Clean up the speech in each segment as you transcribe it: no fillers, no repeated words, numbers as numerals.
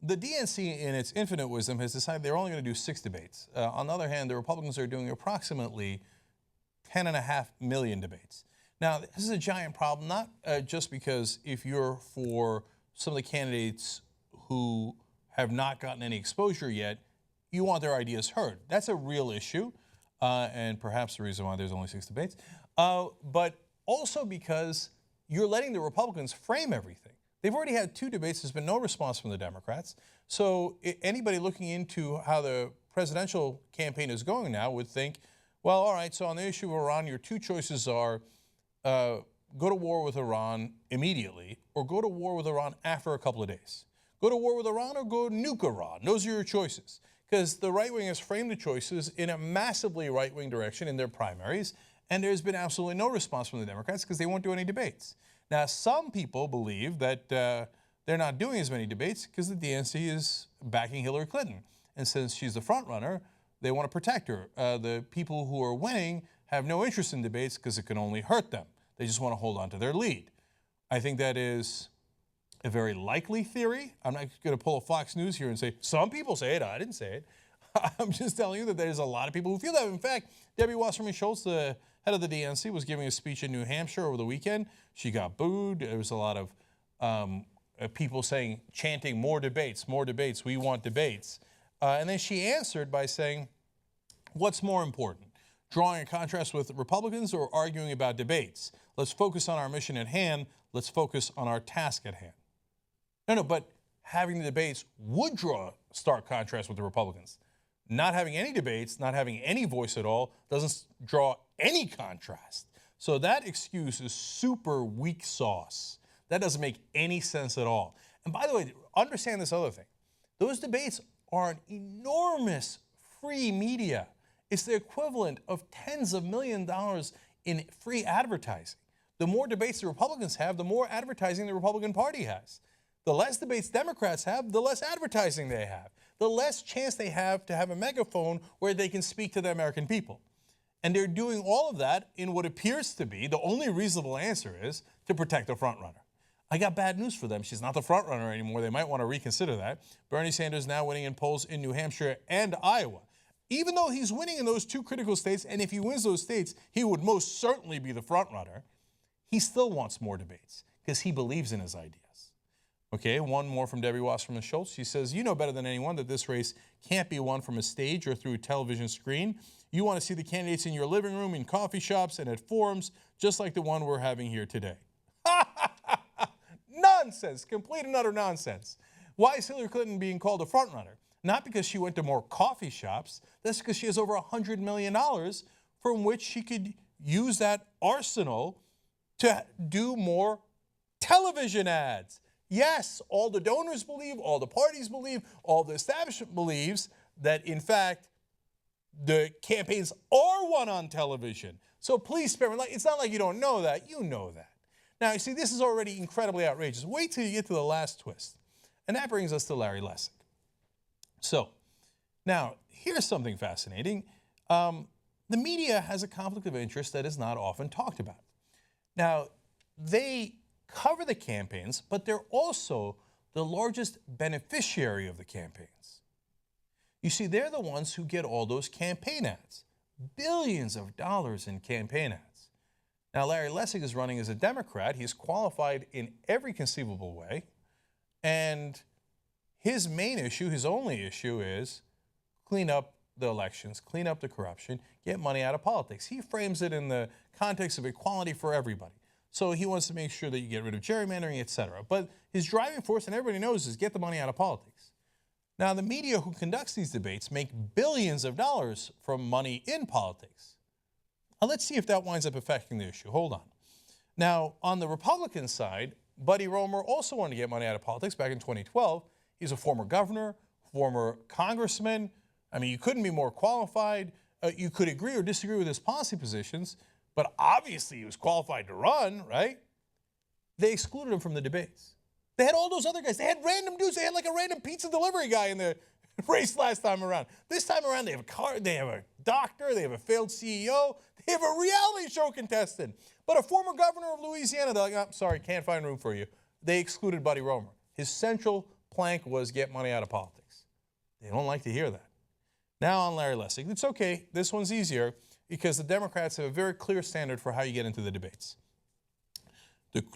the DNC, in its infinite wisdom, has decided they're only going to do 6 debates. On the other hand, the Republicans are doing approximately 10.5 million debates. Now, this is a giant problem, not just because if you're for some of the candidates who have not gotten any exposure yet, you want their ideas heard. That's a real issue, and perhaps the reason why there's only 6 debates. But also because you're letting the Republicans frame everything. They've already had 2 debates. There's been no response from the Democrats. So anybody looking into how the presidential campaign is going now would think, well, all right, so on the issue of Iran, your 2 choices are go to war with Iran immediately or go to war with Iran after a couple of days. Go to war with Iran or go nuke Iran. Those are your choices. Because the right wing has framed the choices in a massively right-wing direction in their primaries, and there's been absolutely no response from the Democrats because they won't do any debates. Now, some people believe that they're not doing as many debates because the DNC is backing Hillary Clinton. And since she's the front runner, they want to protect her. The people who are winning have no interest in debates because it can only hurt them. They just want to hold on to their lead. I think that is a very likely theory. I'm not going to pull a Fox News here and say, some people say it, I didn't say it. I'm just telling you that there's a lot of people who feel that. In fact, Debbie Wasserman-Schultz, the head of the DNC, was giving a speech in New Hampshire over the weekend. She got booed. There was a lot of people saying, chanting, more debates, we want debates. And then she answered by saying, what's more important, drawing a contrast with Republicans or arguing about debates? Let's focus on our mission at hand. Let's focus on our task at hand. No, but having the debates would draw a stark contrast with the Republicans. Not having any debates, not having any voice at all, doesn't draw any contrast. So that excuse is super weak sauce. That doesn't make any sense at all. And by the way, understand this other thing. Those debates are an enormous free media. It's the equivalent of tens of millions of dollars in free advertising. The more debates the Republicans have, the more advertising the Republican Party has. The less debates Democrats have, the less advertising they have. The less chance they have to have a megaphone where they can speak to the American people. And they're doing all of that in what appears to be, the only reasonable answer is, to protect the frontrunner. I got bad news for them. She's not the frontrunner anymore. They might want to reconsider that. Bernie Sanders now winning in polls in New Hampshire and Iowa. Even though he's winning in those 2 critical states, and if he wins those states, he would most certainly be the frontrunner, he still wants more debates because he believes in his ideas. Okay, one more from Debbie Wasserman-Schultz. She says, you know better than anyone that this race can't be won from a stage or through a television screen. You want to see the candidates in your living room, in coffee shops, and at forums, just like the one we're having here today. Nonsense, complete and utter nonsense. Why is Hillary Clinton being called a frontrunner? Not because she went to more coffee shops. That's because she has over $100 million from which she could use that arsenal to do more television ads. Yes, all the donors believe, all the parties believe, all the establishment believes that, in fact, the campaigns are won on television. So please spare me. It's not like you don't know that. You know that. Now, you see, this is already incredibly outrageous. Wait till you get to the last twist. And that brings us to Larry Lessig. So, now, here's something fascinating. The media has a conflict of interest that is not often talked about. Now, they cover the campaigns, but they're also the largest beneficiary of the campaigns. You see, they're the ones who get all those campaign ads, billions of dollars in campaign ads. Now, Larry Lessig is running as a Democrat. He's qualified in every conceivable way, and his main issue, his only issue is clean up the elections, clean up the corruption, get money out of politics. He frames it in the context of equality for everybody. So he wants to make sure that you get rid of gerrymandering, etc. But his driving force, and everybody knows, is get the money out of politics. Now, the media who conducts these debates make billions of dollars from money in politics. Now, let's see if that winds up affecting the issue. Hold on. Now, on the Republican side, Buddy Roemer also wanted to get money out of politics back in 2012. He's a former governor, former congressman. I mean, you couldn't be more qualified. You could agree or disagree with his policy positions, but obviously he was qualified to run, right? They excluded him from the debates. They had all those other guys. They had random dudes. They had like a random pizza delivery guy in the race last time around. This time around, they have a doctor, they have a failed CEO, they have a reality show contestant. But a former governor of Louisiana, they're like, oh, sorry, can't find room for you. They excluded Buddy Roemer. His central plank was get money out of politics. They don't like to hear that. Now on Larry Lessig, it's okay. This one's easier because the Democrats have a very clear standard for how you get into the debates.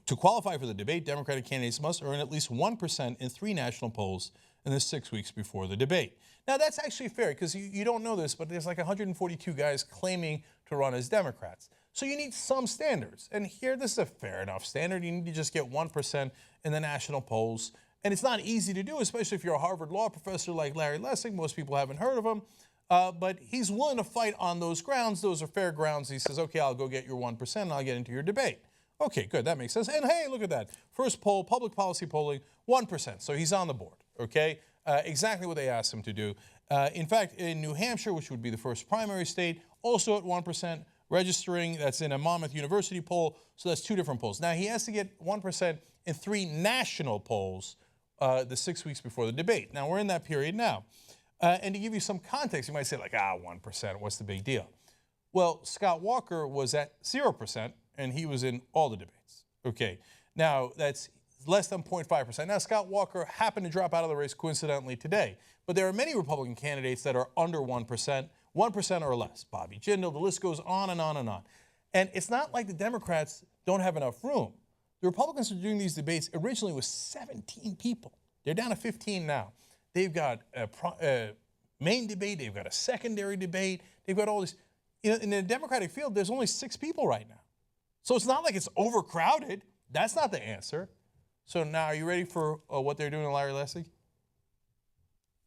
To qualify for the debate, Democratic candidates must earn at least 1% in 3 national polls in the 6 weeks before the debate. Now, that's actually fair because you don't know this, but there's like 142 guys claiming to run as Democrats. So you need some standards. And here, this is a fair enough standard. You need to just get 1% in the national polls. And it's not easy to do, especially if you're a Harvard law professor like Larry Lessig. Most people haven't heard of him. But he's willing to fight on those grounds. Those are fair grounds. He says, okay, I'll go get your 1% and I'll get into your debate. Okay, good. That makes sense. And hey, look at that. First poll, public policy polling, 1%. So he's on the board, okay? Exactly what they asked him to do. In fact, in New Hampshire, which would be the first primary state, also at 1%, registering, that's in a Monmouth University poll, so that's 2 different polls. Now, he has to get 1% in 3 national polls the 6 weeks before the debate. Now, we're in that period now. And to give you some context, you might say, like, 1%, what's the big deal? Well, Scott Walker was at 0%, and he was in all the debates. Okay, now that's less than 0.5%. Now, Scott Walker happened to drop out of the race coincidentally today, but there are many Republican candidates that are under 1%, 1% or less. Bobby Jindal, the list goes on and on and on. And it's not like the Democrats don't have enough room. The Republicans are doing these debates originally with 17 people. They're down to 15 now. They've got a main debate, they've got a secondary debate, they've got all this. You know, in the Democratic field, there's only 6 people right now. So it's not like it's overcrowded. That's not the answer. So now, are you ready for what they're doing to Larry Lessig?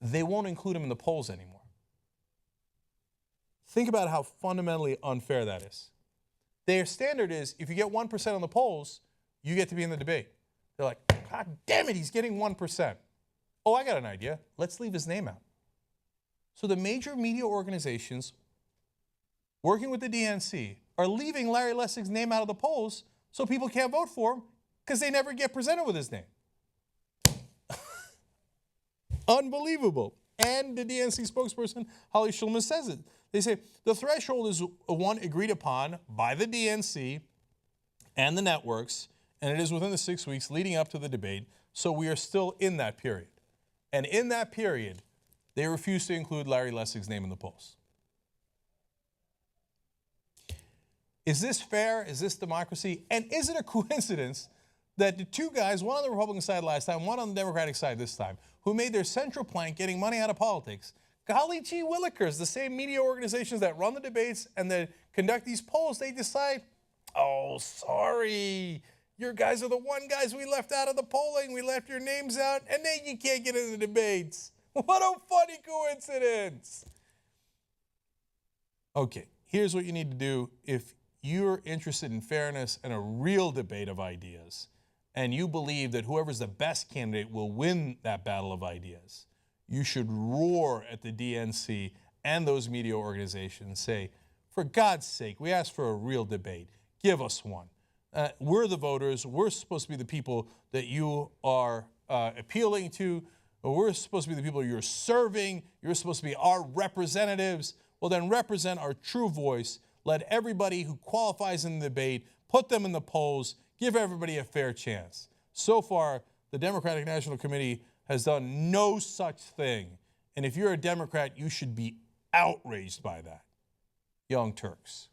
They won't include him in the polls anymore. Think about how fundamentally unfair that is. Their standard is, if you get 1% on the polls, you get to be in the debate. They're like, God damn it, he's getting 1%. Oh, I got an idea. Let's leave his name out. So the major media organizations working with the DNC are leaving Larry Lessig's name out of the polls so people can't vote for him because they never get presented with his name. Unbelievable. And the DNC spokesperson, Holly Schulman, says it. They say the threshold is one agreed upon by the DNC and the networks, and it is within the 6 weeks leading up to the debate, so we are still in that period. And in that period, they refuse to include Larry Lessig's name in the polls. Is this fair? Is this democracy? And is it a coincidence that the 2 guys, one on the Republican side last time, one on the Democratic side this time, who made their central plank getting money out of politics, golly gee willikers, the same media organizations that run the debates and that conduct these polls, they decide, oh, sorry, your guys are the one guys we left out of the polling. We left your names out, and then you can't get into the debates. What a funny coincidence. Okay, here's what you need to do if you're interested in fairness and a real debate of ideas, and you believe that whoever's the best candidate will win that battle of ideas. You should roar at the DNC and those media organizations and say, for God's sake, we asked for a real debate. Give us one. We're the voters. We're supposed to be the people that you are appealing to. We're supposed to be the people you're serving. You're supposed to be our representatives. Well, then represent our true voice. Let everybody who qualifies in the debate, put them in the polls, give everybody a fair chance. So far, the Democratic National Committee has done no such thing. And if you're a Democrat, you should be outraged by that. Young Turks.